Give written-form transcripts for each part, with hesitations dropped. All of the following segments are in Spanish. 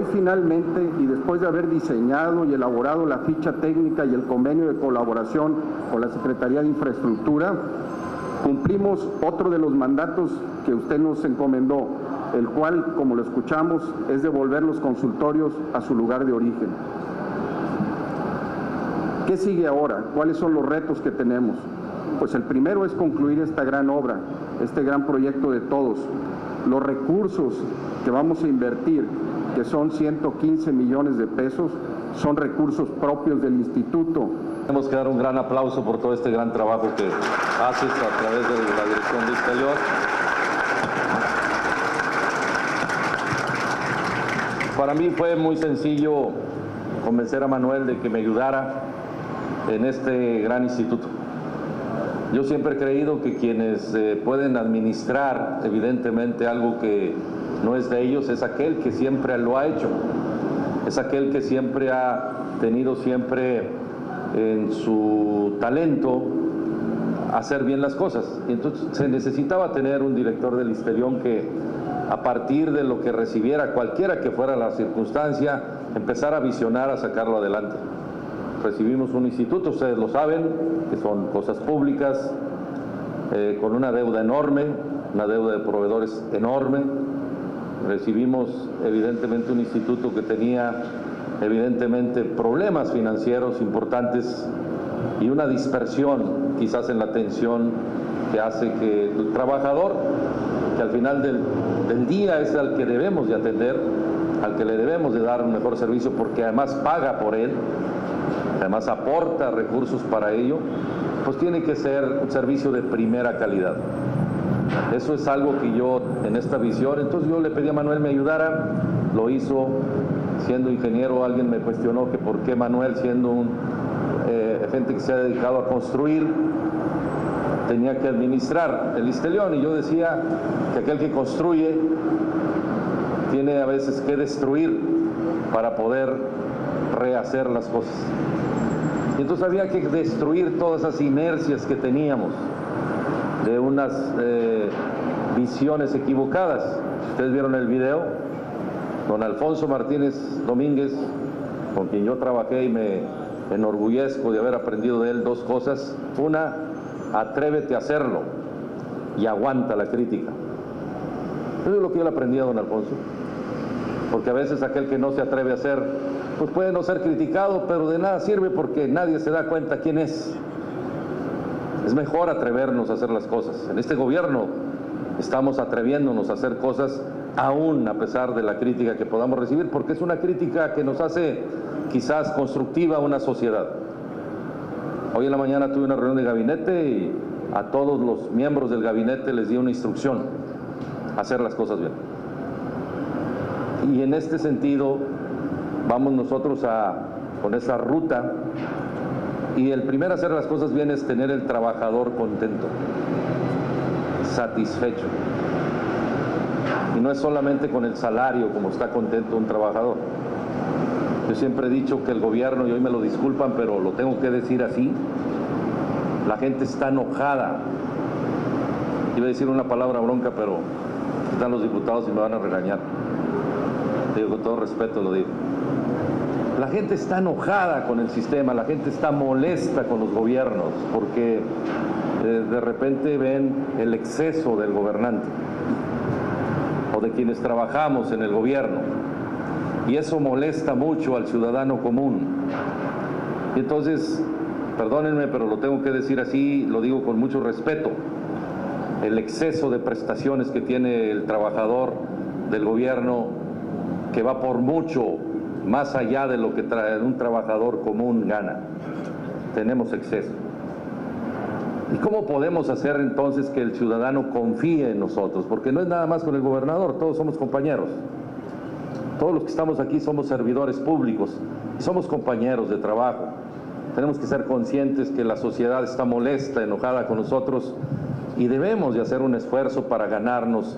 Hoy finalmente, y después de haber diseñado y elaborado la ficha técnica y el convenio de colaboración con la Secretaría de Infraestructura, cumplimos otro de los mandatos que usted nos encomendó, el cual, como lo escuchamos, es devolver los consultorios a su lugar de origen. ¿Qué sigue ahora? ¿Cuáles son los retos que tenemos? Pues el primero es concluir esta gran obra, este gran proyecto de todos. Los recursos que vamos a invertir, que son 115 millones de pesos, son recursos propios del instituto. Tenemos que dar un gran aplauso por todo este gran trabajo que haces a través de la Dirección de Exterior. Para mí fue muy sencillo convencer a Manuel de que me ayudara en este gran instituto. Yo siempre he creído que quienes pueden administrar evidentemente algo que no es de ellos es aquel que siempre lo ha hecho, es aquel que siempre ha tenido en su talento hacer bien las cosas. Y entonces se necesitaba tener un director del Isterión que, a partir de lo que recibiera, cualquiera que fuera la circunstancia, empezara a visionar, a sacarlo adelante. Recibimos un instituto, ustedes lo saben, que son cosas públicas, con una deuda enorme, una deuda de proveedores enorme. Recibimos evidentemente un instituto que tenía evidentemente problemas financieros importantes y una dispersión quizás en la atención que hace que el trabajador, que al final del día es al que debemos de atender, al que le debemos de dar un mejor servicio porque además paga por él, además aporta recursos para ello, pues tiene que ser un servicio de primera calidad. Eso es algo que yo, en esta visión, entonces yo le pedí a Manuel me ayudara, lo hizo. Siendo ingeniero, alguien me cuestionó que por qué Manuel, siendo gente que se ha dedicado a construir, tenía que administrar el Isterión, y yo decía que aquel que construye tiene a veces que destruir para poder rehacer las cosas. Y entonces había que destruir todas esas inercias que teníamos de unas visiones equivocadas. Ustedes vieron el video, don Alfonso Martínez Domínguez, con quien yo trabajé y me enorgullezco de haber aprendido de él dos cosas. Una, atrévete a hacerlo y aguanta la crítica. Eso es lo que yo le aprendí a don Alfonso, porque a veces aquel que no se atreve a hacer, pues puede no ser criticado, pero de nada sirve porque nadie se da cuenta quién es. Es mejor atrevernos a hacer las cosas. En este gobierno estamos atreviéndonos a hacer cosas aún a pesar de la crítica que podamos recibir, porque es una crítica que nos hace quizás constructiva a una sociedad. Hoy en la mañana tuve una reunión de gabinete y a todos los miembros del gabinete les di una instrucción: hacer las cosas bien. Y en este sentido vamos nosotros con esa ruta, y el primer hacer las cosas bien es tener el trabajador contento, satisfecho. Y no es solamente con el salario como está contento un trabajador. Yo siempre he dicho que el gobierno, y hoy me lo disculpan, pero lo tengo que decir así, la gente está enojada. Iba a decir una palabra bronca, pero están los diputados y me van a regañar. Digo, con todo respeto lo digo. La gente está enojada con el sistema, la gente está molesta con los gobiernos, porque de repente ven el exceso del gobernante o de quienes trabajamos en el gobierno, y eso molesta mucho al ciudadano común. Y entonces, perdónenme, pero lo tengo que decir así, lo digo con mucho respeto: el exceso de prestaciones que tiene el trabajador del gobierno, que va por mucho más allá de lo que un trabajador común gana. Tenemos exceso. ¿Y cómo podemos hacer entonces que el ciudadano confíe en nosotros? Porque no es nada más con el gobernador, todos somos compañeros. Todos los que estamos aquí somos servidores públicos y somos compañeros de trabajo. Tenemos que ser conscientes que la sociedad está molesta, enojada con nosotros, y debemos de hacer un esfuerzo para ganarnos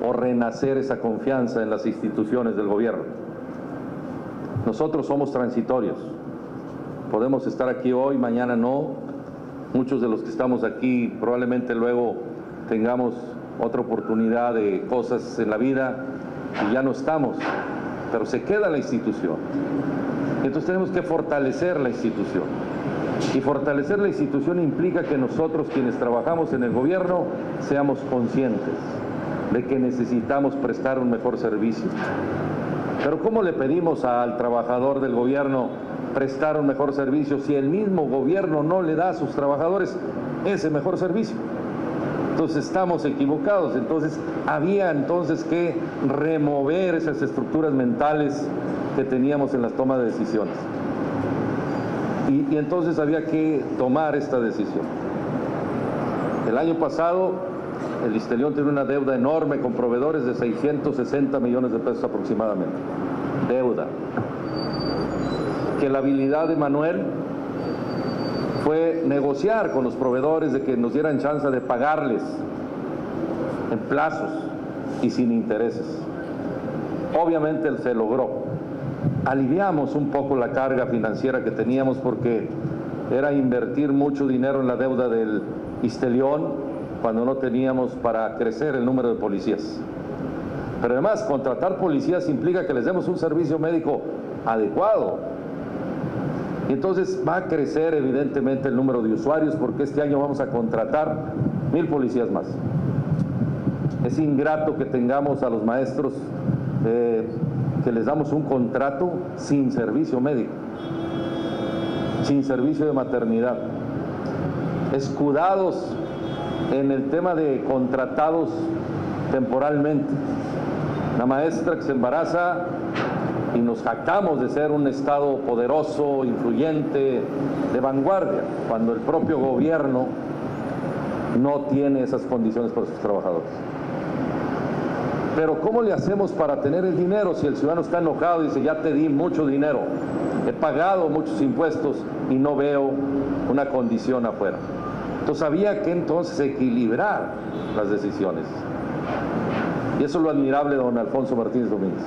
o renacer esa confianza en las instituciones del gobierno. Nosotros somos transitorios. Podemos estar aquí hoy, mañana no. Muchos de los que estamos aquí probablemente luego tengamos otra oportunidad de cosas en la vida y ya no estamos. pero se queda la institución. Entonces tenemos que fortalecer la institución. Y fortalecer la institución implica que nosotros, quienes trabajamos en el gobierno, seamos conscientes de que necesitamos prestar un mejor servicio. Pero ¿cómo le pedimos al trabajador del gobierno prestar un mejor servicio si el mismo gobierno no le da a sus trabajadores ese mejor servicio? Entonces estamos equivocados. Entonces había que remover esas estructuras mentales que teníamos en las tomas de decisiones. Y entonces había que tomar esta decisión. El año pasado el ISSSTELION tiene una deuda enorme con proveedores de 660 millones de pesos aproximadamente. Deuda. Que la habilidad de Manuel fue negociar con los proveedores de que nos dieran chance de pagarles en plazos y sin intereses. Obviamente se logró. Aliviamos un poco la carga financiera que teníamos porque era invertir mucho dinero en la deuda del ISSSTELION cuando no teníamos para crecer el número de policías. Pero además, contratar policías implica que les demos un servicio médico adecuado. Y entonces va a crecer evidentemente el número de usuarios porque este año vamos a contratar 1000 policías más. Es ingrato que tengamos a los maestros que les damos un contrato sin servicio médico, sin servicio de maternidad, escudados en el tema de contratados temporalmente. La maestra que se embaraza y nos jactamos de ser un estado poderoso, influyente, de vanguardia, cuando el propio gobierno no tiene esas condiciones para sus trabajadores. Pero ¿cómo le hacemos para tener el dinero si el ciudadano está enojado y dice, ya te di mucho dinero, he pagado muchos impuestos y no veo una condición afuera? Entonces había que entonces equilibrar las decisiones. Y eso es lo admirable de don Alfonso Martínez Domínguez.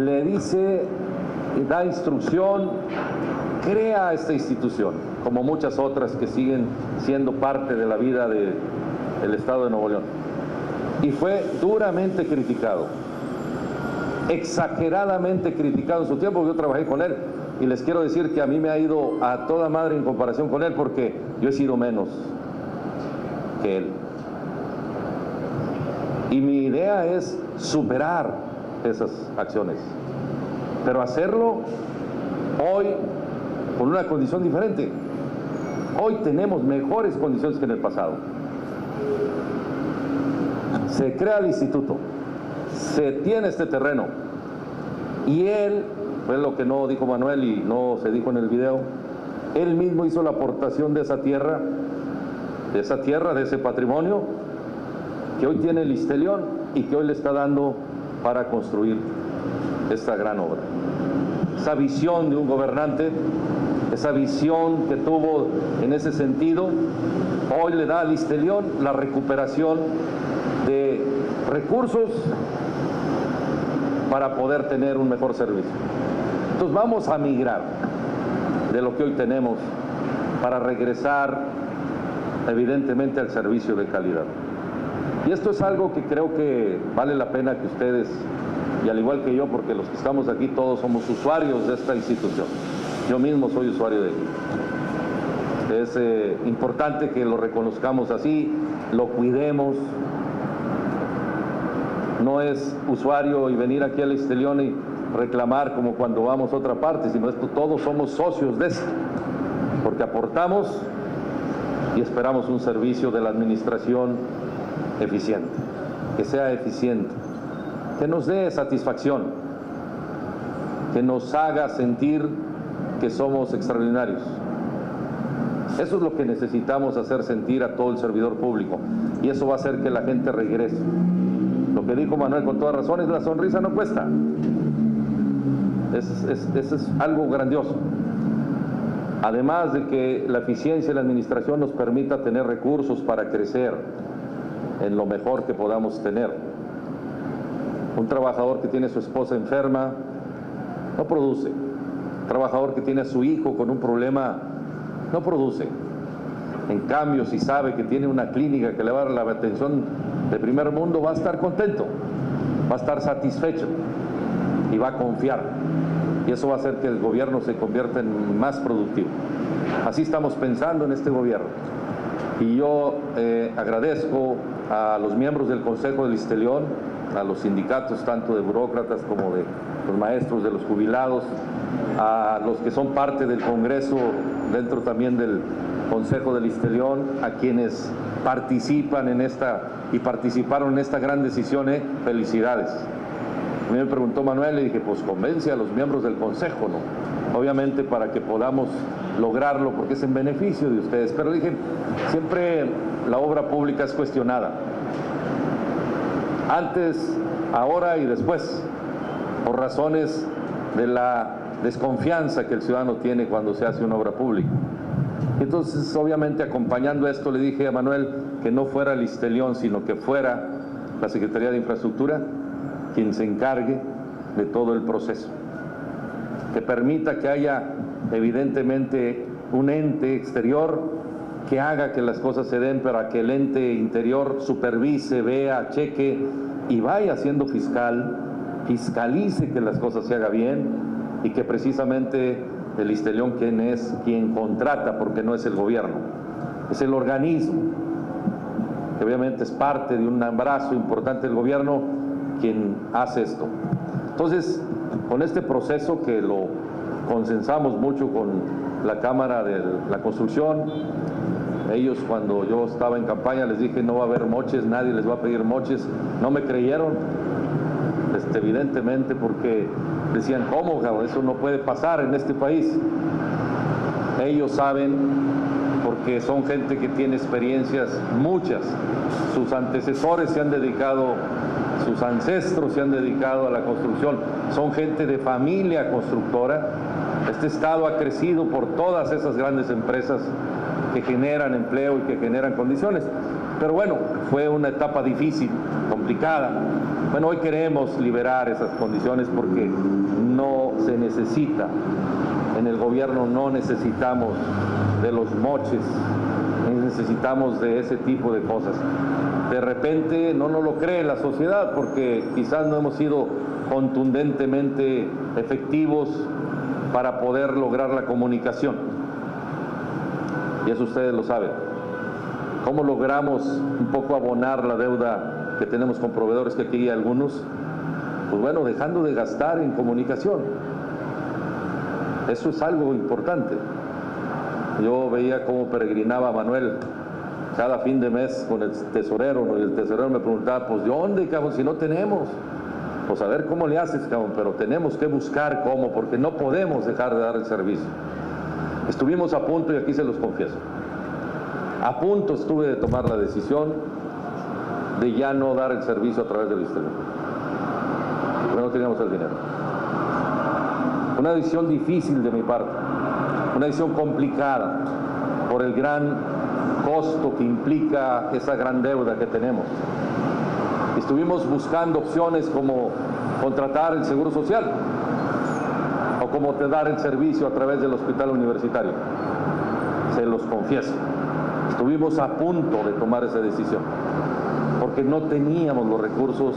Le dice, da instrucción, crea esta institución, como muchas otras que siguen siendo parte de la vida del Estado de Nuevo León. Y fue duramente criticado, exageradamente criticado en su tiempo. Yo trabajé con él y les quiero decir que a mí me ha ido a toda madre en comparación con él porque yo he sido menos que él. Y mi idea es superar esas acciones, pero hacerlo hoy con una condición diferente. Hoy tenemos mejores condiciones que en el pasado. Se crea el instituto, se tiene este terreno y él, fue lo que no dijo Manuel y no se dijo en el video, él mismo hizo la aportación de esa tierra, de ese patrimonio que hoy tiene el ISSSTELION y que hoy le está dando para construir esta gran obra. Esa visión de un gobernante, esa visión que tuvo en ese sentido, hoy le da al ISSSTELION la recuperación de recursos para poder tener un mejor servicio. Entonces vamos a migrar de lo que hoy tenemos para regresar evidentemente al servicio de calidad. Y esto es algo que creo que vale la pena que ustedes, y al igual que yo, porque los que estamos aquí todos somos usuarios de esta institución. Yo mismo soy usuario de ella. Es importante que lo reconozcamos así, lo cuidemos. No es usuario y venir aquí al ISSSTELION y reclamar como cuando vamos a otra parte, sino esto todos somos socios de esto, porque aportamos y esperamos un servicio de la administración eficiente, que sea eficiente, que nos dé satisfacción, que nos haga sentir que somos extraordinarios. Eso es lo que necesitamos hacer sentir a todo el servidor público y eso va a hacer que la gente regrese. Lo que dijo Manuel con toda razón es la sonrisa no cuesta. Eso es algo grandioso. Además de que la eficiencia de la administración nos permita tener recursos para crecer en lo mejor que podamos tener. Un trabajador que tiene a su esposa enferma no produce. Un trabajador que tiene a su hijo con un problema no produce. En cambio, si sabe que tiene una clínica que le va a dar la atención de primer mundo, va a estar contento. va a estar satisfecho y va a confiar. Y eso va a hacer que el gobierno se convierta en más productivo. Así estamos pensando en este gobierno. Y yo agradezco a los miembros del Consejo del ISSSTELION, a los sindicatos, tanto de burócratas como de los maestros, de los jubilados, a los que son parte del Congreso, dentro también del Consejo del ISSSTELION, a quienes participan en esta y participaron en esta gran decisión. Felicidades. A mí me preguntó Manuel, le dije, pues convence a los miembros del Consejo, ¿no? Obviamente para que podamos lograrlo, porque es en beneficio de ustedes. Pero dije, siempre la obra pública es cuestionada. Antes, ahora y después, por razones de la desconfianza que el ciudadano tiene cuando se hace una obra pública. Entonces, obviamente, acompañando esto, le dije a Manuel que no fuera el ISSSTELION, sino que fuera la Secretaría de Infraestructura quien se encargue de todo el proceso, que permita que haya evidentemente un ente exterior que haga que las cosas se den, para que el ente interior supervise, vea, cheque y vaya siendo fiscalice que las cosas se hagan bien, y que precisamente el ISSSTELION quien contrata, porque no es el gobierno, es el organismo, que obviamente es parte de un brazo importante del gobierno, quien hace esto. Entonces, con este proceso que lo consensamos mucho con la Cámara de la Construcción, ellos, cuando yo estaba en campaña, les dije no va a haber moches, nadie les va a pedir moches, no me creyeron, evidentemente, porque decían, ¿cómo, cabrón? Eso no puede pasar en este país. Ellos saben, porque son gente que tiene experiencias muchas, sus antecesores se han dedicado, sus ancestros se han dedicado a la construcción, son gente de familia constructora. Este estado ha crecido por todas esas grandes empresas que generan empleo y que generan condiciones. Pero bueno, fue una etapa difícil, complicada. Bueno, hoy queremos liberar esas condiciones porque no se necesita. En el gobierno no necesitamos de los moches, necesitamos de ese tipo de cosas. De repente no nos lo cree la sociedad porque quizás no hemos sido contundentemente efectivos para poder lograr la comunicación. Y eso ustedes lo saben. ¿Cómo logramos un poco abonar la deuda que tenemos con proveedores, que aquí hay algunos? Pues bueno, dejando de gastar en comunicación. Eso es algo importante. Yo veía cómo peregrinaba Manuel cada fin de mes con el tesorero, y el tesorero me preguntaba, pues ¿de dónde, cabrón? Si no tenemos. Pues a ver cómo le haces, cabrón, pero tenemos que buscar cómo, porque no podemos dejar de dar el servicio. Estuvimos a punto, y aquí se los confieso, a punto estuve de tomar la decisión de ya no dar el servicio a través del ISSSTELION, porque no teníamos el dinero. Una decisión difícil de mi parte, una decisión complicada por el gran costo que implica esa gran deuda que tenemos. Estuvimos buscando opciones como contratar el Seguro Social o como dar el servicio a través del hospital universitario. Se los confieso. Estuvimos a punto de tomar esa decisión porque no teníamos los recursos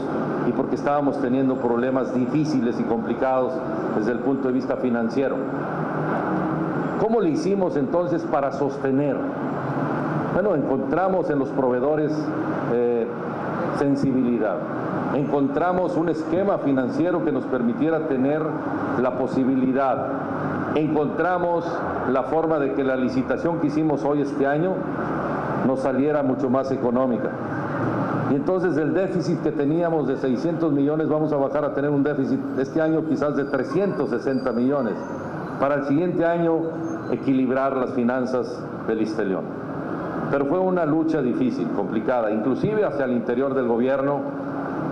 y porque estábamos teniendo problemas difíciles y complicados desde el punto de vista financiero. ¿Cómo le hicimos entonces para sostener? Bueno, encontramos en los proveedores sensibilidad. Encontramos un esquema financiero que nos permitiera tener la posibilidad. Encontramos la forma de que la licitación que hicimos hoy este año nos saliera mucho más económica. Y entonces el déficit que teníamos de 600 millones vamos a bajar a tener un déficit este año quizás de 360 millones. Para el siguiente año equilibrar las finanzas del ISSSTELION. Pero fue una lucha difícil, complicada, inclusive hacia el interior del gobierno,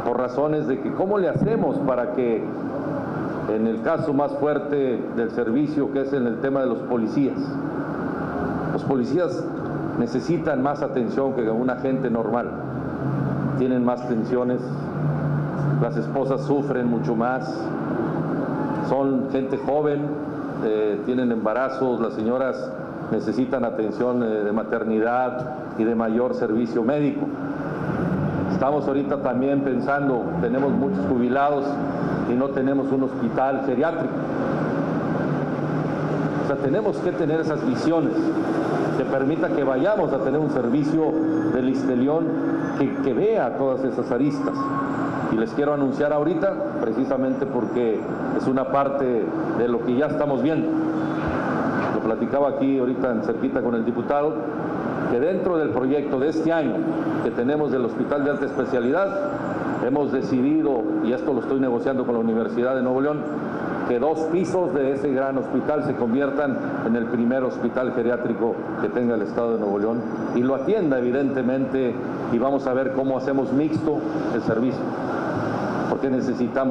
por razones de que cómo le hacemos para que, en el caso más fuerte del servicio, que es en el tema de los policías necesitan más atención que una gente normal, tienen más tensiones, las esposas sufren mucho más, son gente joven, tienen embarazos, las señoras necesitan atención de maternidad y de mayor servicio médico. Estamos ahorita también pensando, tenemos muchos jubilados y no tenemos un hospital geriátrico. O sea, tenemos que tener esas visiones que permita que vayamos a tener un servicio del ISSSTELION que vea todas esas aristas. Y les quiero anunciar ahorita, precisamente porque es una parte de lo que ya estamos viendo. Lo platicaba aquí ahorita en cerquita con el diputado, que dentro del proyecto de este año que tenemos del Hospital de Alta Especialidad, hemos decidido, y esto lo estoy negociando con la Universidad de Nuevo León, que 2 pisos de ese gran hospital se conviertan en el primer hospital geriátrico que tenga el Estado de Nuevo León y lo atienda evidentemente, y vamos a ver cómo hacemos mixto el servicio. Porque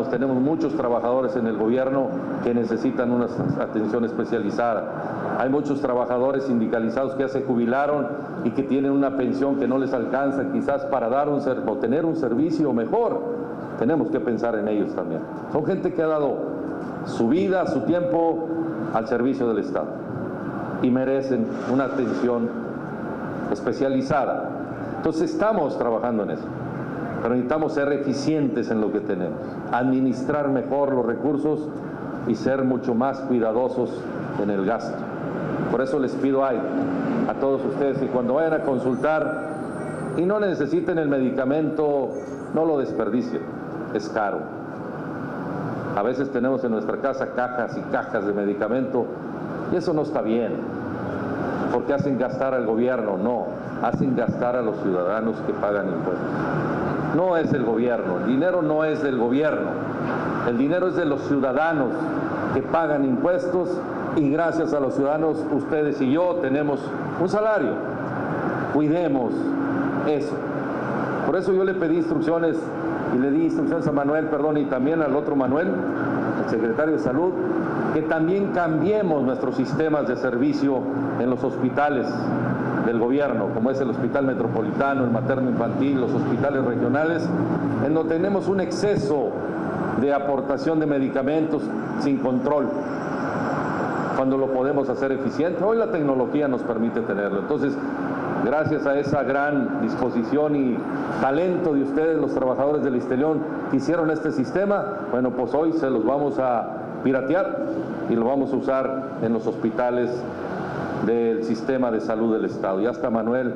tenemos muchos trabajadores en el gobierno que necesitan una atención especializada. Hay muchos trabajadores sindicalizados que ya se jubilaron y que tienen una pensión que no les alcanza quizás para tener un servicio mejor. Tenemos que pensar en ellos también. Son gente que ha dado su vida, su tiempo al servicio del Estado y merecen una atención especializada. Entonces estamos trabajando en eso. Pero necesitamos ser eficientes en lo que tenemos, administrar mejor los recursos y ser mucho más cuidadosos en el gasto. Por eso les pido a todos ustedes que cuando vayan a consultar y no necesiten el medicamento, no lo desperdicien, es caro. A veces tenemos en nuestra casa cajas y cajas de medicamento y eso no está bien, porque hacen gastar al gobierno, no, hacen gastar a los ciudadanos que pagan impuestos. No es el gobierno, el dinero no es del gobierno, el dinero es de los ciudadanos que pagan impuestos y gracias a los ciudadanos, ustedes y yo tenemos un salario. Cuidemos eso. Por eso yo le pedí instrucciones y le di instrucciones a Manuel, y también al otro Manuel, el secretario de Salud, que también cambiemos nuestros sistemas de servicio en los hospitales del gobierno, como es el Hospital Metropolitano, el Materno Infantil, los hospitales regionales, en donde tenemos un exceso de aportación de medicamentos sin control, cuando lo podemos hacer eficiente. Hoy la tecnología nos permite tenerlo. Entonces, gracias a esa gran disposición y talento de ustedes, los trabajadores del ISSSTELION, que hicieron este sistema, bueno, pues hoy se los vamos a piratear y lo vamos a usar en los hospitales del sistema de salud del Estado. Ya está Manuel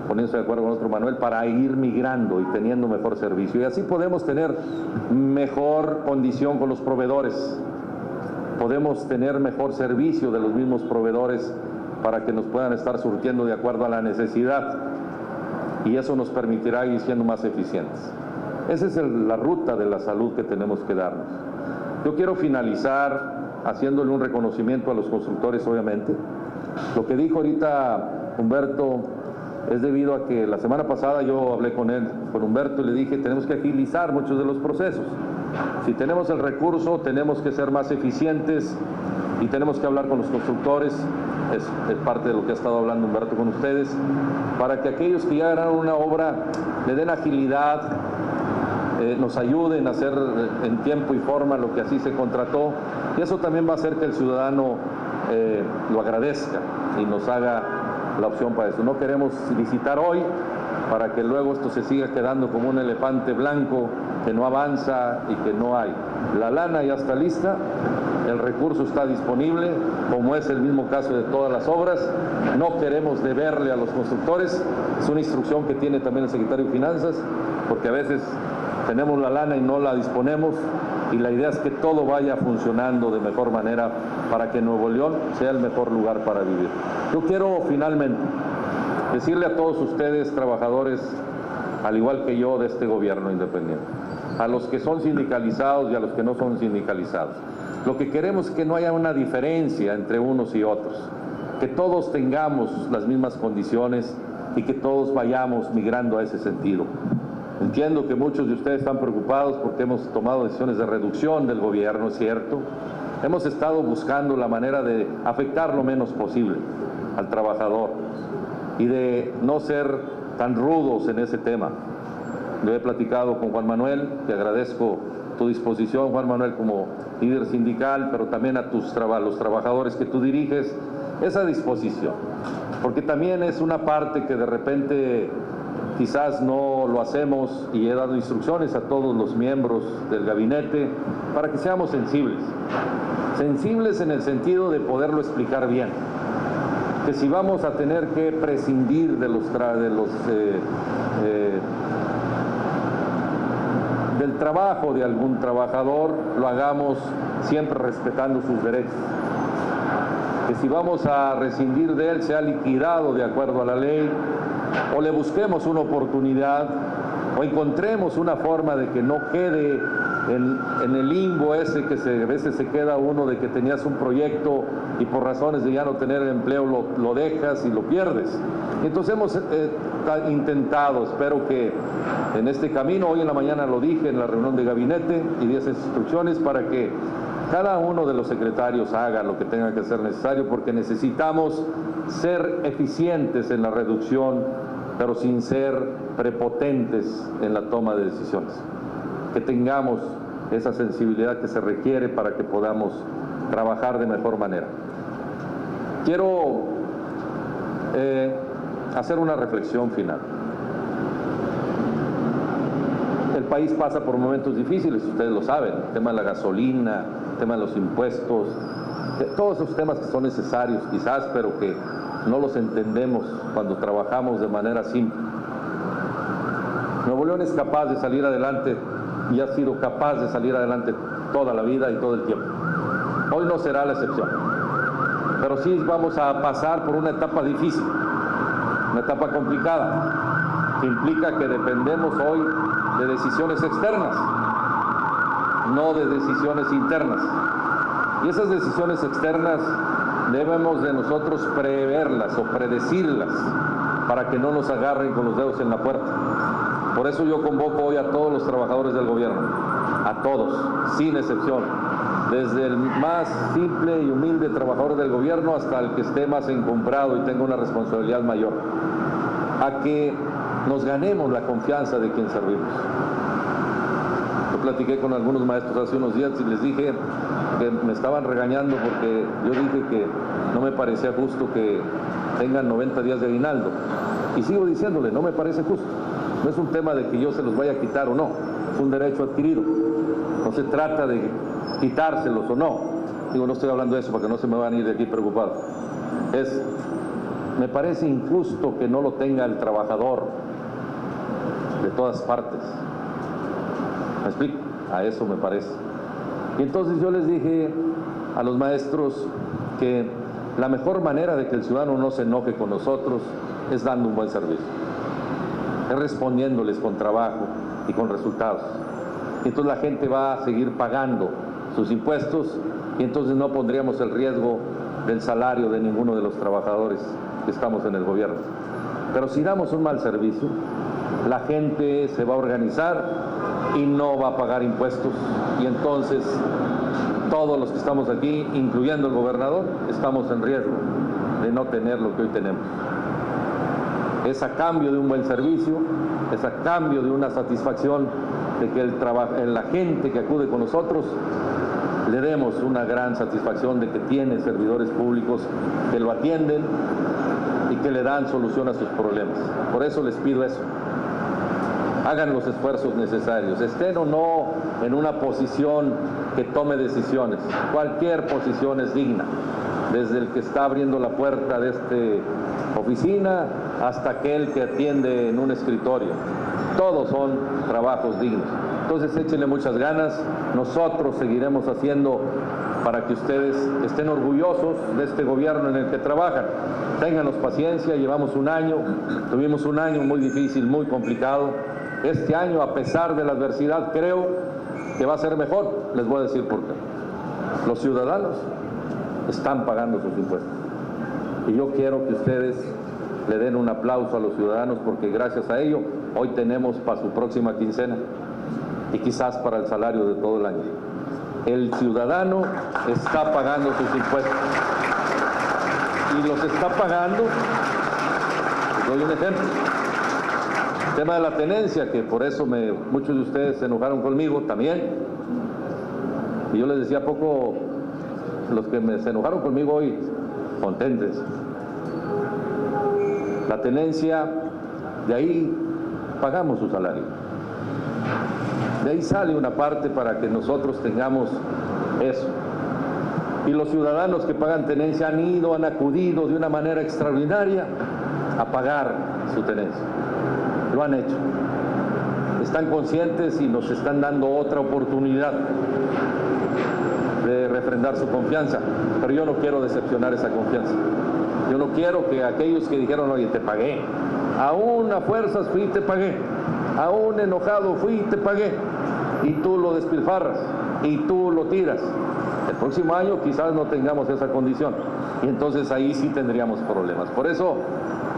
poniéndose de acuerdo con otro Manuel para ir migrando y teniendo mejor servicio. Y así podemos tener mejor condición con los proveedores. Podemos tener mejor servicio de los mismos proveedores para que nos puedan estar surtiendo de acuerdo a la necesidad. Y eso nos permitirá ir siendo más eficientes. Esa es la ruta de la salud que tenemos que darnos. Yo quiero finalizar haciéndole un reconocimiento a los constructores, obviamente. Lo que dijo ahorita Humberto es debido a que la semana pasada yo hablé con Humberto, y le dije, tenemos que agilizar muchos de los procesos. Si tenemos el recurso, tenemos que ser más eficientes y tenemos que hablar con los constructores, es parte de lo que ha estado hablando Humberto con ustedes, para que aquellos que ya ganaron una obra le den agilidad, nos ayuden a hacer en tiempo y forma lo que así se contrató, y eso también va a hacer que el ciudadano lo agradezca y nos haga la opción para eso. No queremos licitar hoy para que luego esto se siga quedando como un elefante blanco que no avanza y que no hay. La lana ya está lista, el recurso está disponible, como es el mismo caso de todas las obras. No queremos deberle a los constructores, es una instrucción que tiene también el secretario de Finanzas, porque a veces tenemos la lana y no la disponemos, y la idea es que todo vaya funcionando de mejor manera para que Nuevo León sea el mejor lugar para vivir. Yo quiero finalmente decirle a todos ustedes, trabajadores, al igual que yo, de este gobierno independiente, a los que son sindicalizados y a los que no son sindicalizados, lo que queremos es que no haya una diferencia entre unos y otros, que todos tengamos las mismas condiciones y que todos vayamos migrando a ese sentido. Entiendo que muchos de ustedes están preocupados porque hemos tomado decisiones de reducción del gobierno, es cierto. Hemos estado buscando la manera de afectar lo menos posible al trabajador y de no ser tan rudos en ese tema. Lo he platicado con Juan Manuel, te agradezco tu disposición, Juan Manuel, como líder sindical, pero también a los trabajadores que tú diriges, esa disposición, porque también es una parte que de repente quizás no lo hacemos y he dado instrucciones a todos los miembros del gabinete para que seamos sensibles. Sensibles en el sentido de poderlo explicar bien. Que si vamos a tener que prescindir del trabajo de algún trabajador, lo hagamos siempre respetando sus derechos. Que si vamos a rescindir de él, sea liquidado de acuerdo a la ley, o le busquemos una oportunidad, o encontremos una forma de que no quede en el limbo ese que a veces se queda uno de que tenías un proyecto y por razones de ya no tener empleo lo dejas y lo pierdes. Entonces hemos intentado, espero que en este camino, hoy en la mañana lo dije en la reunión de gabinete y di esas instrucciones para que cada uno de los secretarios haga lo que tenga que ser necesario, porque necesitamos ser eficientes en la reducción, pero sin ser prepotentes en la toma de decisiones. Que tengamos esa sensibilidad que se requiere para que podamos trabajar de mejor manera. Quiero hacer una reflexión final. El país pasa por momentos difíciles, ustedes lo saben, el tema de la gasolina, el tema de los impuestos, todos esos temas que son necesarios quizás, pero que no los entendemos cuando trabajamos de manera simple. Nuevo León es capaz de salir adelante y ha sido capaz de salir adelante toda la vida y todo el tiempo. Hoy no será la excepción, pero sí vamos a pasar por una etapa difícil, una etapa complicada, que implica que dependemos hoy de decisiones externas, no de decisiones internas. Y esas decisiones externas debemos de nosotros preverlas o predecirlas para que no nos agarren con los dedos en la puerta. Por eso yo convoco hoy a todos los trabajadores del gobierno, a todos, sin excepción, desde el más simple y humilde trabajador del gobierno hasta el que esté más encumbrado y tenga una responsabilidad mayor, a que nos ganemos la confianza de quien servimos. Yo platiqué con algunos maestros hace unos días y les dije que me estaban regañando porque yo dije que no me parecía justo que tengan 90 días de aguinaldo. Y sigo diciéndole, no me parece justo. No es un tema de que yo se los vaya a quitar o no, es un derecho adquirido. No se trata de quitárselos o no. Digo, no estoy hablando de eso para que no se me van a ir de aquí preocupados. Me parece injusto que no lo tenga el trabajador de todas partes. ¿Me explico? A eso me parece. Y entonces yo les dije a los maestros que la mejor manera de que el ciudadano no se enoje con nosotros es dando un buen servicio, es respondiéndoles con trabajo y con resultados. Y entonces la gente va a seguir pagando sus impuestos y entonces no pondríamos el riesgo del salario de ninguno de los trabajadores que estamos en el gobierno. Pero si damos un mal servicio, la gente se va a organizar y no va a pagar impuestos, y entonces todos los que estamos aquí, incluyendo el gobernador, estamos en riesgo de no tener lo que hoy tenemos. Es a cambio de un buen servicio, es a cambio de una satisfacción de que la gente que acude con nosotros le demos una gran satisfacción de que tiene servidores públicos que lo atienden y que le dan solución a sus problemas. Por eso les pido eso. Hagan los esfuerzos necesarios, estén o no en una posición que tome decisiones. Cualquier posición es digna, desde el que está abriendo la puerta de esta oficina hasta aquel que atiende en un escritorio. Todos son trabajos dignos. Entonces échenle muchas ganas, nosotros seguiremos haciendo para que ustedes estén orgullosos de este gobierno en el que trabajan. Ténganos paciencia, llevamos un año, tuvimos un año muy difícil, muy complicado. Este año, a pesar de la adversidad, creo que va a ser mejor. Les voy a decir por qué. Los ciudadanos están pagando sus impuestos. Y yo quiero que ustedes le den un aplauso a los ciudadanos porque gracias a ello hoy tenemos para su próxima quincena y quizás para el salario de todo el año. El ciudadano está pagando sus impuestos. Y los está pagando, les doy un ejemplo. El tema de la tenencia, que por eso muchos de ustedes se enojaron conmigo también. Y yo les decía a poco, los que se enojaron conmigo hoy, contentes. La tenencia, de ahí pagamos su salario. De ahí sale una parte para que nosotros tengamos eso. Y los ciudadanos que pagan tenencia han acudido de una manera extraordinaria a pagar su tenencia. Lo han hecho. Están conscientes y nos están dando otra oportunidad de refrendar su confianza. Pero yo no quiero decepcionar esa confianza. Yo no quiero que aquellos que dijeron, oye, te pagué, aún a fuerzas fui y te pagué, aún enojado fui y te pagué, y tú lo despilfarras, y tú lo tiras. El próximo año quizás no tengamos esa condición, y entonces ahí sí tendríamos problemas. Por eso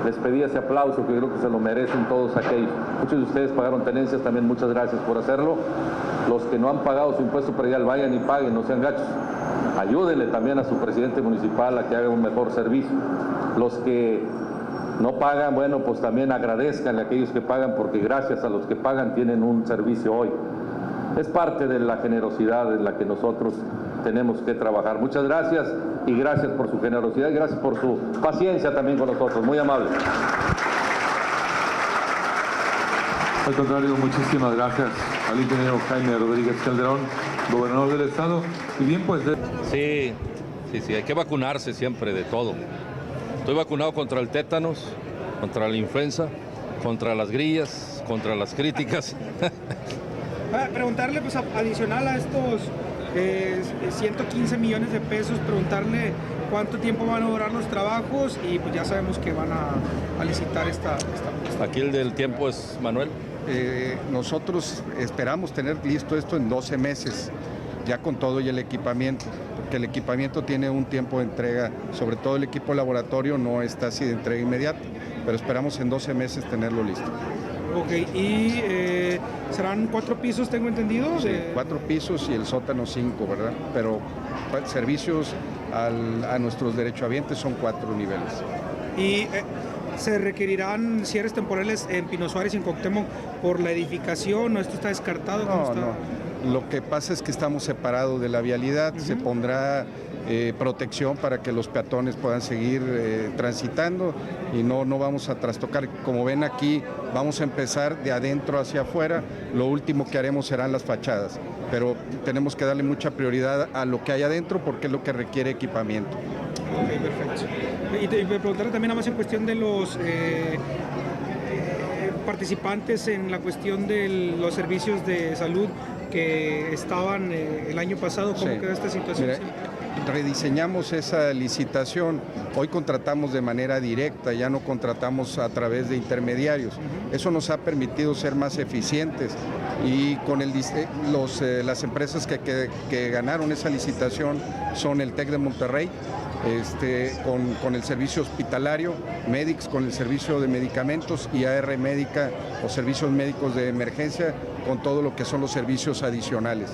les pedí ese aplauso, que creo que se lo merecen todos aquellos. Muchos de ustedes pagaron tenencias, también muchas gracias por hacerlo. Los que no han pagado su impuesto predial, vayan y paguen, no sean gachos. Ayúdenle también a su presidente municipal a que haga un mejor servicio. Los que no pagan, bueno, pues también agradezcanle a aquellos que pagan, porque gracias a los que pagan tienen un servicio hoy. Es parte de la generosidad en la que nosotros tenemos que trabajar. Muchas gracias, y gracias por su generosidad y gracias por su paciencia también con nosotros. Muy amable. Al contrario, muchísimas gracias al ingeniero Jaime Rodríguez Calderón, gobernador del estado. Y bien, pues... Sí, hay que vacunarse siempre de todo. Estoy vacunado contra el tétanos, contra la influenza, contra las grillas, contra las críticas. Preguntarle, pues adicional a estos 115 millones de pesos, preguntarle cuánto tiempo van a durar los trabajos, y pues ya sabemos que van a licitar esta. Aquí el del tiempo es Manuel. Nosotros esperamos tener listo esto en 12 meses, ya con todo y el equipamiento, porque el equipamiento tiene un tiempo de entrega, sobre todo el equipo laboratorio no está así de entrega inmediata, pero esperamos en 12 meses tenerlo listo. Ok, y serán 4 pisos, tengo entendido. Sí, 4 pisos y el sótano 5, ¿verdad? Pero servicios a nuestros derechohabientes son 4 niveles. Y se requerirán cierres temporales en Pino Suárez y en Cuauhtémoc por la edificación, ¿o esto está descartado? No. Lo que pasa es que estamos separados de la vialidad, se pondrá protección para que los peatones puedan seguir transitando, y no vamos a trastocar. Como ven aquí, vamos a empezar de adentro hacia afuera. Lo último que haremos serán las fachadas, pero tenemos que darle mucha prioridad a lo que hay adentro porque es lo que requiere equipamiento. Ok, perfecto. Y te preguntarle también nada más en cuestión de los participantes en la cuestión de los servicios de salud que estaban el año pasado. ¿Cómo quedó esta situación? Mira, rediseñamos esa licitación. Hoy contratamos de manera directa, ya no contratamos a través de intermediarios. Eso nos ha permitido ser más eficientes, y con las empresas que ganaron esa licitación son el TEC de Monterrey, con el servicio hospitalario, Medix con el servicio de medicamentos, y AR Médica o servicios médicos de emergencia con todo lo que son los servicios adicionales.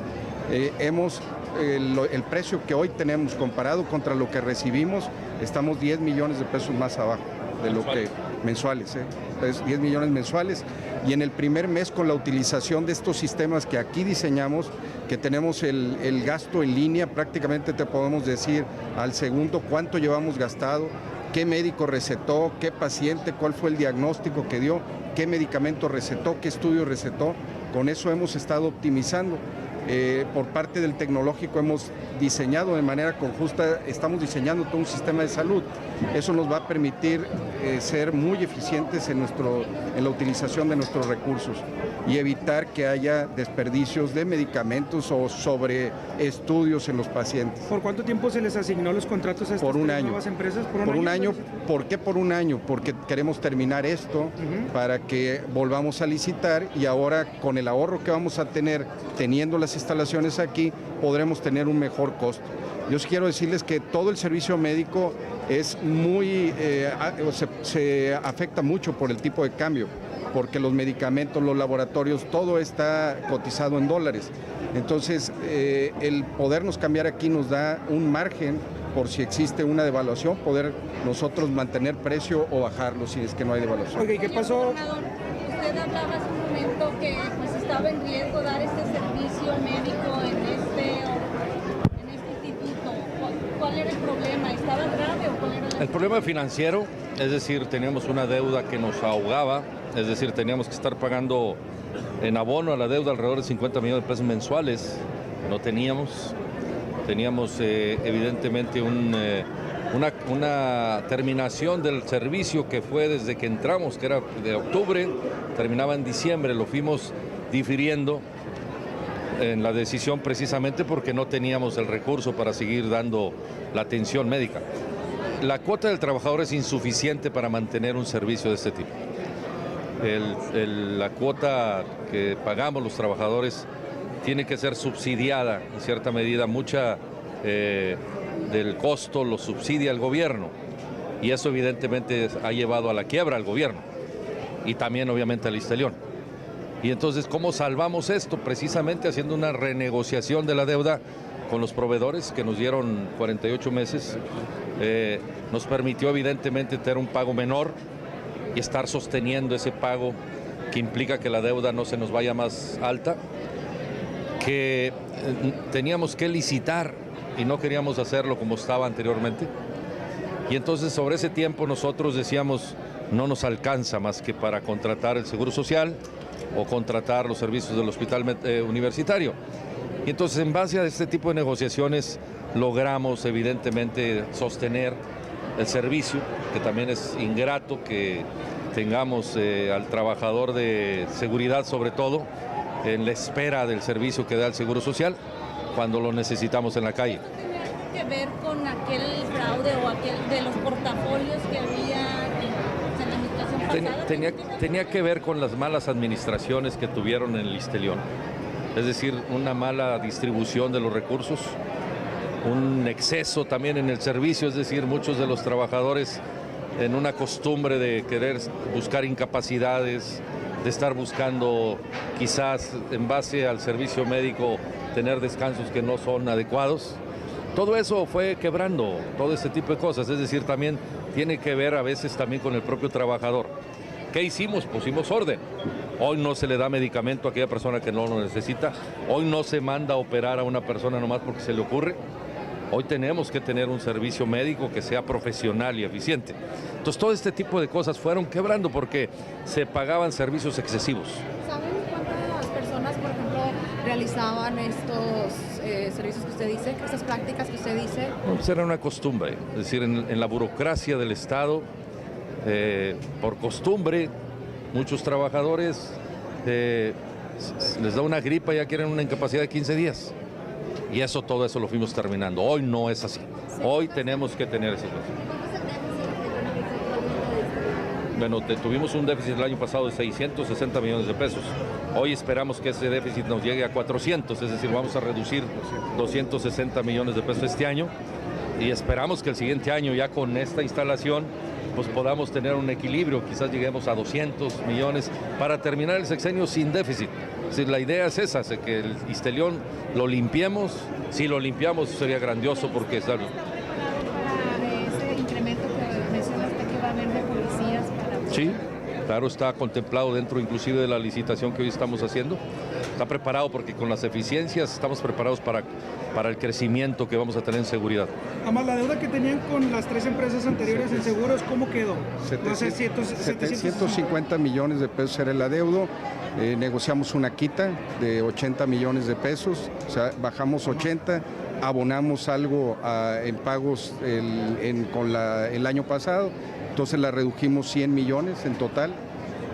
El precio que hoy tenemos comparado contra lo que recibimos, estamos 10 millones de pesos más abajo de lo que mensuales, es 10 millones mensuales, y en el primer mes con la utilización de estos sistemas que aquí diseñamos, que tenemos el gasto en línea, prácticamente te podemos decir al segundo cuánto llevamos gastado, qué médico recetó, qué paciente, cuál fue el diagnóstico que dio, qué medicamento recetó, qué estudio recetó. Con eso hemos estado optimizando. Por parte del tecnológico hemos diseñado de manera conjunta, estamos diseñando todo un sistema de salud. Eso nos va a permitir ser muy eficientes en la utilización de nuestros recursos y evitar que haya desperdicios de medicamentos o sobre estudios en los pacientes. ¿Por cuánto tiempo se les asignó los contratos a estas nuevas empresas? Por un año. ¿Por qué por un año? Porque queremos terminar esto para que volvamos a licitar, y ahora con el ahorro que vamos a tener teniendo las instalaciones aquí, podremos tener un mejor costo. Yo quiero decirles que todo el servicio médico es se afecta mucho por el tipo de cambio, porque los medicamentos, los laboratorios, todo está cotizado en dólares. Entonces, el podernos cambiar aquí nos da un margen por si existe una devaluación, poder nosotros mantener precio o bajarlo si es que no hay devaluación. Oye, ¿qué pasó? Usted hablaba hace un momento que pues estaba en riesgo dar este servicio médico en este instituto. ¿Cuál era el problema? ¿Estaba grave o cuál era El problema financiero, es decir, teníamos una deuda que nos ahogaba es decir, teníamos que estar pagando en abono a la deuda alrededor de 50 millones de pesos mensuales, no teníamos evidentemente una terminación del servicio que fue desde que entramos, que era de octubre, terminaba en diciembre, lo fuimos difiriendo en la decisión precisamente porque no teníamos el recurso para seguir dando la atención médica. La cuota del trabajador es insuficiente para mantener un servicio de este tipo. La cuota que pagamos los trabajadores tiene que ser subsidiada en cierta medida, mucha del costo lo subsidia el gobierno y eso evidentemente ha llevado a la quiebra al gobierno y también obviamente al Istelión. Y entonces, ¿cómo salvamos esto? Precisamente haciendo una renegociación de la deuda con los proveedores que nos dieron 48 meses, nos permitió evidentemente tener un pago menor y estar sosteniendo ese pago que implica que la deuda no se nos vaya más alta, que teníamos que licitar y no queríamos hacerlo como estaba anteriormente. Y entonces sobre ese tiempo nosotros decíamos, no nos alcanza más que para contratar el Seguro Social o contratar los servicios del hospital universitario. Y entonces en base a este tipo de negociaciones logramos evidentemente sostener el servicio, que también es ingrato que tengamos al trabajador de seguridad sobre todo en la espera del servicio que da el Seguro Social cuando lo necesitamos en la calle. ¿Tiene que ver con aquel fraude o aquel de los portafolios que había en la administración pasada? Tenía que ver con las malas administraciones que tuvieron en el Istelión, es decir, una mala distribución de los recursos, un exceso también en el servicio, es decir, muchos de los trabajadores en una costumbre de querer buscar incapacidades, de estar buscando quizás en base al servicio médico tener descansos que no son adecuados. Todo eso fue quebrando, todo este tipo de cosas, es decir, también tiene que ver a veces también con el propio trabajador. ¿Qué hicimos? Pusimos orden. Hoy no se le da medicamento a aquella persona que no lo necesita, hoy no se manda a operar a una persona nomás porque se le ocurre. Hoy tenemos que tener un servicio médico que sea profesional y eficiente. Entonces todo este tipo de cosas fueron quebrando porque se pagaban servicios excesivos. ¿Saben cuántas personas, por ejemplo, realizaban estos servicios que usted dice, estas prácticas que usted dice? Pues era una costumbre, es decir, en la burocracia del Estado, por costumbre, muchos trabajadores les da una gripa y ya quieren una incapacidad de 15 días. Y todo eso lo fuimos terminando. Hoy no es así. Hoy tenemos que tener esa situación. Bueno, tuvimos un déficit el año pasado de 660 millones de pesos. Hoy esperamos que ese déficit nos llegue a 400, es decir, vamos a reducir 260 millones de pesos este año y esperamos que el siguiente año ya con esta instalación pues podamos tener un equilibrio, quizás lleguemos a 200 millones para terminar el sexenio sin déficit. Es decir, la idea es esa, que el Istelión lo limpiemos. Si lo limpiamos sería grandioso porque... ¿Para ese incremento que menciona usted que va a haber de policías? Sí, claro, está contemplado dentro inclusive de la licitación que hoy estamos haciendo. Está preparado porque con las eficiencias estamos preparados para el crecimiento que vamos a tener en seguridad. Además, la deuda que tenían con las 3 empresas anteriores en seguros, ¿cómo quedó? 750 millones de pesos era el adeudo. Negociamos una quita de 80 millones de pesos, o sea, bajamos 80, abonamos algo en pagos el año pasado, entonces la redujimos 100 millones en total,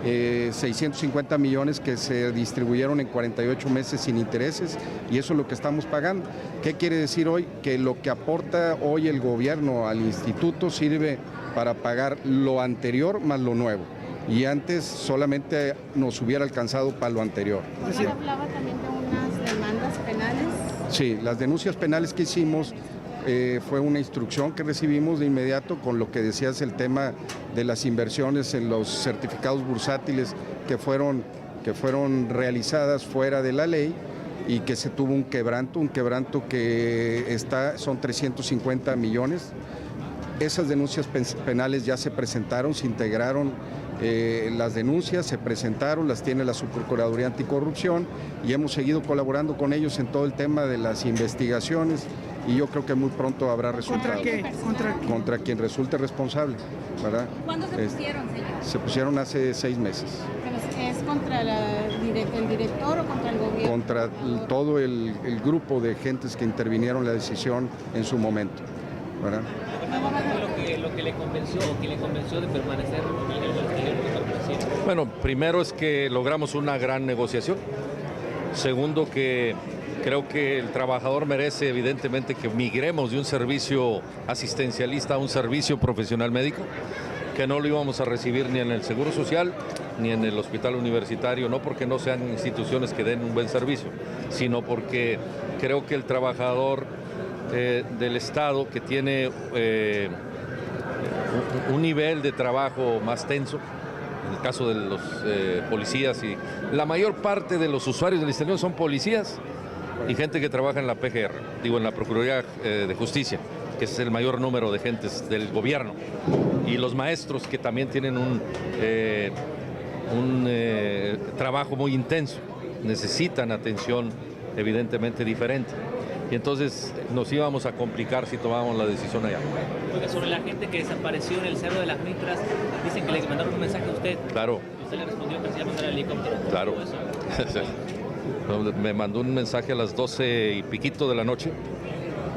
650 millones que se distribuyeron en 48 meses sin intereses y eso es lo que estamos pagando. ¿Qué quiere decir hoy? Que lo que aporta hoy el gobierno al instituto sirve para pagar lo anterior más lo nuevo. Y antes solamente nos hubiera alcanzado para lo anterior. ¿Usted hablaba también de unas demandas penales? Sí, las denuncias penales que hicimos fue una instrucción que recibimos de inmediato con lo que decías el tema de las inversiones en los certificados bursátiles que fueron realizadas fuera de la ley y que se tuvo un quebranto que son 350 millones. Esas denuncias penales ya se presentaron, se integraron Las denuncias se presentaron, las tiene la Subprocuraduría Anticorrupción y hemos seguido colaborando con ellos en todo el tema de las investigaciones y yo creo que muy pronto habrá resultados. ¿Contra qué? Contra quien resulte responsable, ¿verdad? ¿Cuándo se pusieron, señor? Se pusieron hace 6 meses. ¿Es contra el director o contra el gobierno? Contra todo el grupo de gentes que intervinieron en la decisión en su momento, ¿verdad? Lo que le convenció de permanecer en el exterior contra el presidente. Bueno, primero es que logramos una gran negociación. Segundo, que creo que el trabajador merece evidentemente que migremos de un servicio asistencialista a un servicio profesional médico, que no lo íbamos a recibir ni en el Seguro Social ni en el Hospital Universitario, no porque no sean instituciones que den un buen servicio, sino porque creo que el trabajador del Estado que tiene un nivel de trabajo más tenso, en el caso de los policías, y la mayor parte de los usuarios del exterior son policías y gente que trabaja en la PGR, digo en la Procuraduría de Justicia, que es el mayor número de gentes del gobierno, y los maestros que también tienen un trabajo muy intenso, necesitan atención evidentemente diferente. Y entonces nos íbamos a complicar si tomábamos la decisión allá. Porque sobre la gente que desapareció en el Cerro de las Mitras, dicen que le mandaron un mensaje a usted. Claro. Y usted le respondió que se iba a mandar el helicóptero. Claro. Eso. Me mandó un mensaje a las 12 y piquito de la noche.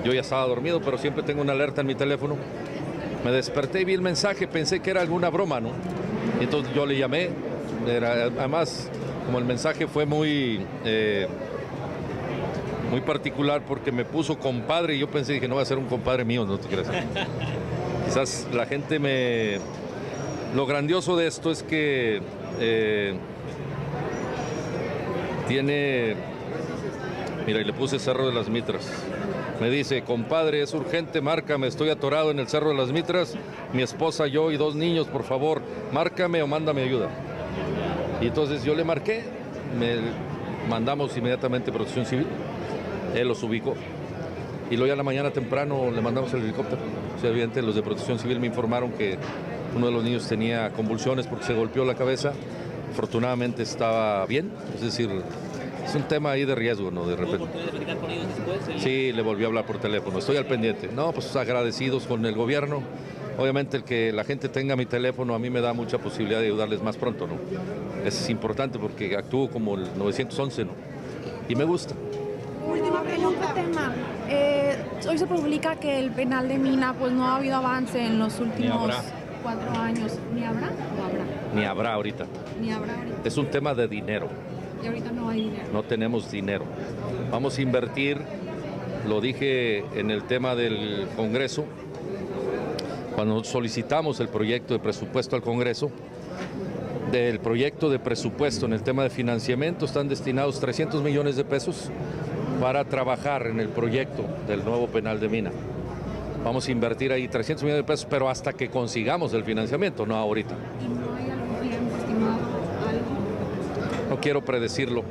Yo ya estaba dormido, pero siempre tengo una alerta en mi teléfono. Me desperté y vi el mensaje, pensé que era alguna broma, ¿no? Y entonces yo le llamé. Además, como el mensaje fue muy particular porque me puso compadre y yo pensé que no va a ser un compadre mío, no te creas. Quizás la gente Lo grandioso de esto es que tiene... Mira, y le puse Cerro de las Mitras. Me dice, compadre, es urgente, márcame, estoy atorado en el Cerro de las Mitras, mi esposa, yo y 2 niños, por favor, márcame o mándame ayuda. Y entonces yo le marqué, mandamos inmediatamente Protección Civil. Él los ubicó. Y luego ya a la mañana temprano le mandamos el helicóptero. O sea, evidentemente los de Protección Civil me informaron que uno de los niños tenía convulsiones porque se golpeó la cabeza. Afortunadamente estaba bien. Es decir, es un tema ahí de riesgo, ¿no? De repente. ¿Tuvo oportunidad de platicar con ellos después? Sí, le volví a hablar por teléfono. Estoy al pendiente. No, pues agradecidos con el gobierno. Obviamente el que la gente tenga mi teléfono a mí me da mucha posibilidad de ayudarles más pronto, ¿no? Eso es importante porque actúo como el 911, ¿no? Y me gusta. Última pregunta, tema. Hoy se publica que el penal de Mina pues no ha habido avance en los últimos 4 años. ¿Ni habrá o habrá? Ni habrá ahorita. Ni habrá ahorita. Es un tema de dinero. Y ahorita no hay dinero. No tenemos dinero. Vamos a invertir, lo dije en el tema del Congreso, cuando solicitamos el proyecto de presupuesto al Congreso, del proyecto de presupuesto en el tema de financiamiento están destinados 300 millones de pesos para trabajar en el proyecto del nuevo penal de Mina. Vamos a invertir ahí 300 millones de pesos, pero hasta que consigamos el financiamiento, no ahorita. ¿Y no hay algún tiempo estimado, algo? No quiero predecirlo,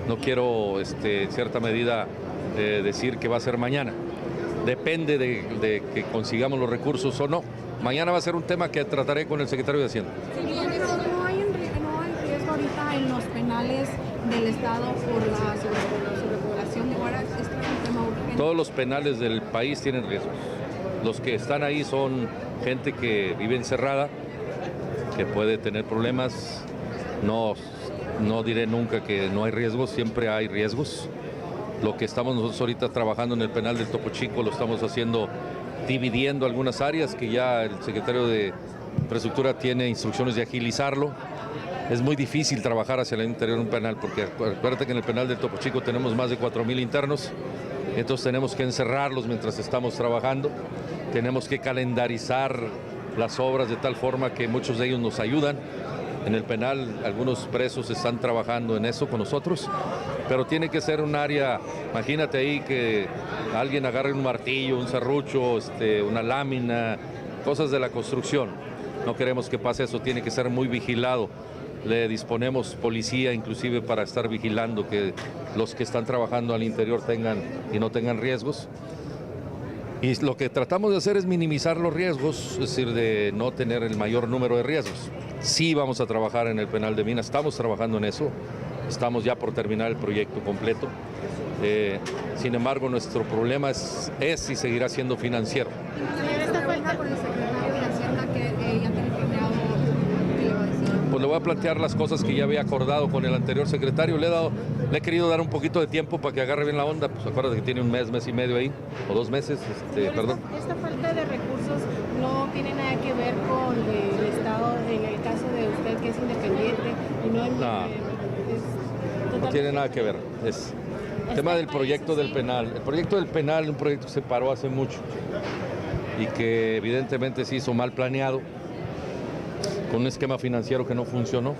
no quiero en cierta medida decir que va a ser mañana. Depende de que consigamos los recursos o no. Mañana va a ser un tema que trataré con el secretario de Hacienda. No hay riesgo ahorita en los penales del Estado por la sobrepoblación de guardias. Esto es un tema urgente. Todos los penales del país tienen riesgos. Los que están ahí son gente que vive encerrada, que puede tener problemas. No diré nunca que no hay riesgos, siempre hay riesgos. Lo que estamos nosotros ahorita trabajando en el penal del Topo Chico lo estamos haciendo dividiendo algunas áreas que ya el secretario de Infraestructura tiene instrucciones de agilizarlo. Es muy difícil trabajar hacia el interior de un penal porque acuérdate que en el penal del Topo Chico tenemos más de 4,000 internos, entonces tenemos que encerrarlos mientras estamos trabajando, tenemos que calendarizar las obras de tal forma que muchos de ellos nos ayudan. En el penal algunos presos están trabajando en eso con nosotros, pero tiene que ser un área, imagínate ahí que alguien agarre un martillo, un serrucho, una lámina, cosas de la construcción. No queremos que pase eso, tiene que ser muy vigilado. Le disponemos policía inclusive para estar vigilando que los que están trabajando al interior tengan y no tengan riesgos. Y lo que tratamos de hacer es minimizar los riesgos, es decir, de no tener el mayor número de riesgos. Sí vamos a trabajar en el penal de Minas, estamos trabajando en eso, estamos ya por terminar el proyecto completo. Sin embargo, nuestro problema es y seguirá siendo financiero. Esta falta con el secretario de Hacienda que ya tiene planeado, ¿qué le va a decir? Pues le voy a plantear las cosas que ya había acordado con el anterior secretario. Le he querido dar un poquito de tiempo para que agarre bien la onda. Pues acuérdate que tiene un mes y medio ahí, o 2 meses, perdón. Esta falta de recursos no tiene nada que ver con el Estado, en el caso de usted que es independiente y no en... No tiene nada que ver. Es el tema del proyecto del penal. El proyecto del penal es un proyecto que se paró hace mucho y que evidentemente se hizo mal planeado, con un esquema financiero que no funcionó.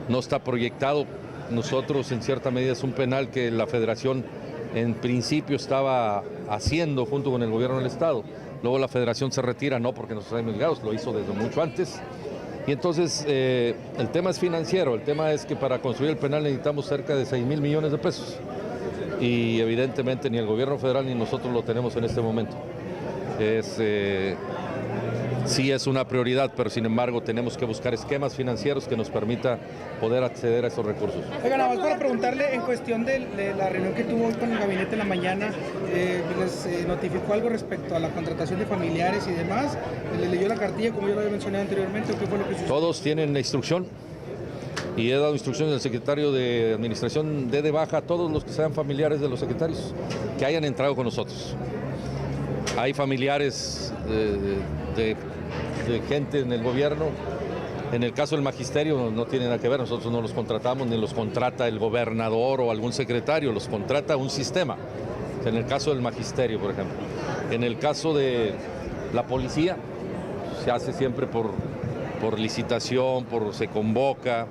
No está proyectado. Nosotros, en cierta medida, es un penal que la Federación en principio estaba haciendo junto con el gobierno del Estado. Luego la Federación se retira, no porque nos hayamos llegado, lo hizo desde mucho antes. Y entonces el tema es financiero, el tema es que para construir el penal necesitamos cerca de 6,000 millones de pesos. Y evidentemente ni el gobierno federal ni nosotros lo tenemos en este momento. Sí es una prioridad, pero sin embargo tenemos que buscar esquemas financieros que nos permita poder acceder a esos recursos. Oiga, nada más para preguntarle en cuestión de la reunión que tuvo hoy con el gabinete en la mañana, ¿les notificó algo respecto a la contratación de familiares y demás? ¿Le leyó la cartilla como yo lo había mencionado anteriormente o qué fue lo que sucedió? Todos tienen la instrucción y he dado instrucciones al secretario de Administración de baja a todos los que sean familiares de los secretarios que hayan entrado con nosotros. Hay familiares de gente en el gobierno. En el caso del magisterio no tiene nada que ver, nosotros no los contratamos ni los contrata el gobernador o algún secretario, los contrata un sistema. En el caso del magisterio, por ejemplo. En el caso de la policía, se hace siempre por licitación, se convoca,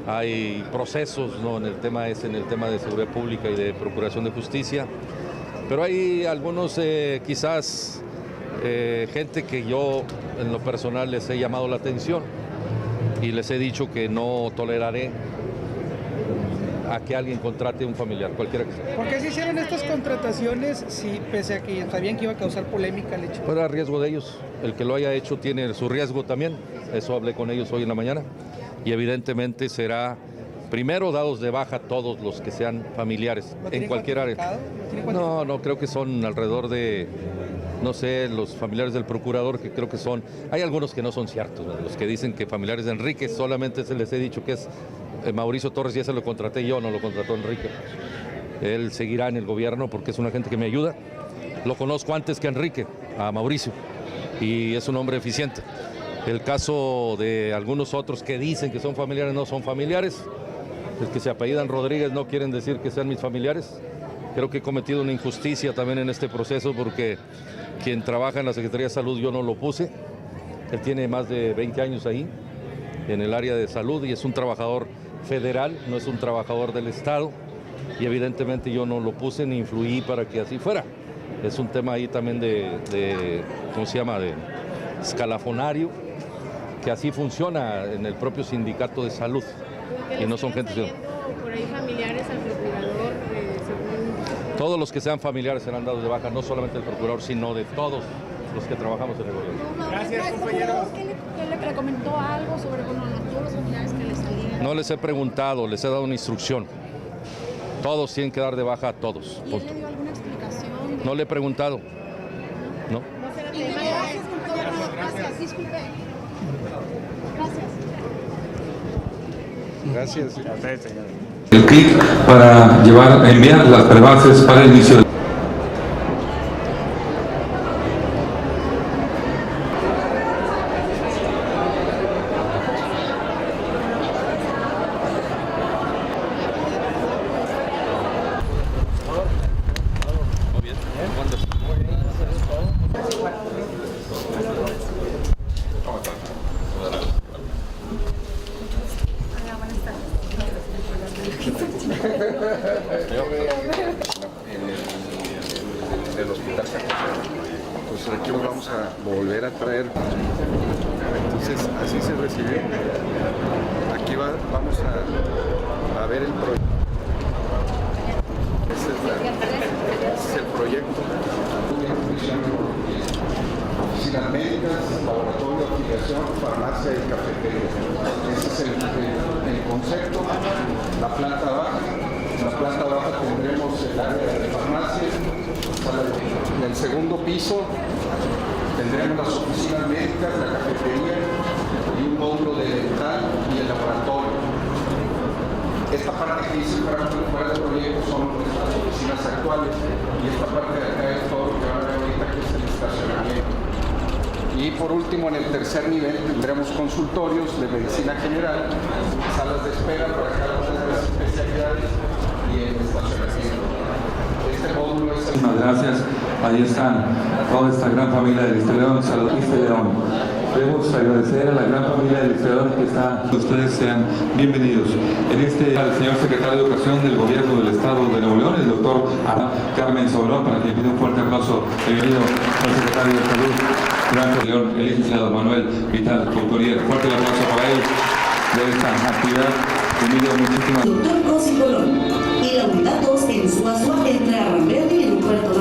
hay procesos, ¿no? En el tema de seguridad pública y de procuración de justicia. Pero hay algunos quizás gente que yo en lo personal les he llamado la atención y les he dicho que no toleraré a que alguien contrate un familiar, cualquiera que sea. ¿Por qué se hicieron estas contrataciones si pese a que sabían que iba a causar polémica el hecho? Pues a riesgo de ellos, el que lo haya hecho tiene su riesgo también, eso hablé con ellos hoy en la mañana y evidentemente será primero dados de baja todos los que sean familiares en cualquier área. No, creo que son alrededor de, no sé, los familiares del procurador, que creo que son, hay algunos que no son ciertos, ¿no? Los que dicen que familiares de Enrique, solamente se les he dicho que es Mauricio Torres, y ese lo contraté yo, no lo contrató Enrique. Él seguirá en el gobierno porque es una gente que me ayuda. Lo conozco antes que Enrique, a Mauricio, y es un hombre eficiente. El caso de algunos otros que dicen que son familiares, no son familiares. Los que se apellidan Rodríguez no quieren decir que sean mis familiares. Creo que he cometido una injusticia también en este proceso porque quien trabaja en la Secretaría de Salud yo no lo puse. Él tiene más de 20 años ahí, en el área de salud, y es un trabajador federal, no es un trabajador del Estado. Y evidentemente yo no lo puse ni influí para que así fuera. Es un tema ahí también ¿cómo se llama?, de escalafonario, que así funciona en el propio sindicato de salud. Y no son gente... Por ahí familiares al procurador, Todos los que sean familiares serán dados de baja, no solamente el procurador, sino de todos los que trabajamos en el gobierno. Gracias, compañero. ¿Qué le comentó algo sobre todos los familiares que le salían? No les he preguntado, les he dado una instrucción. Todos tienen que dar de baja a todos. ¿Y él le dio alguna explicación? No le he preguntado. No. Gracias, compañero. Gracias, disculpe. Gracias. Gracias. El clic para enviar las prebases para el inicio. Del hospital pues aquí lo vamos a volver a traer, entonces así se recibió. Aquí vamos a ver el proyecto. Ese es el proyecto. Oficinas médicas, laboratorio. asociación, farmacia y cafetería. Ese es el concepto. La planta baja. En la planta baja tendremos el área de farmacia. En el segundo piso tendremos las oficinas médicas, la cafetería y un módulo de dental y el laboratorio. Esta parte que dice fuera del proyecto son las oficinas actuales y esta parte de acá es todo lo que van a ver ahorita, que es el estacionamiento. Y por último, en el tercer nivel tendremos consultorios de medicina general, salas de espera para cada una de las especialidades y el estacionamiento. Este módulo es el... Muchísimas gracias. Ahí están toda esta gran familia del historiador. Saludos, historiador. Queremos agradecer a la gran familia del historiador que está. Ustedes sean bienvenidos. Al señor secretario de Educación del Gobierno del Estado de Nuevo León, el doctor Carmen Soberón, para que pida un fuerte aplauso. Bienvenido al secretario de Salud, Gran León, el licenciado Manuel Vital Couturier. Fuerte el aplauso para él de esta actividad. Bienvenido, muchísimas gracias. Doctor Rosy Colón y la unidad 2 en Suazua entre Arramberde y el Puerto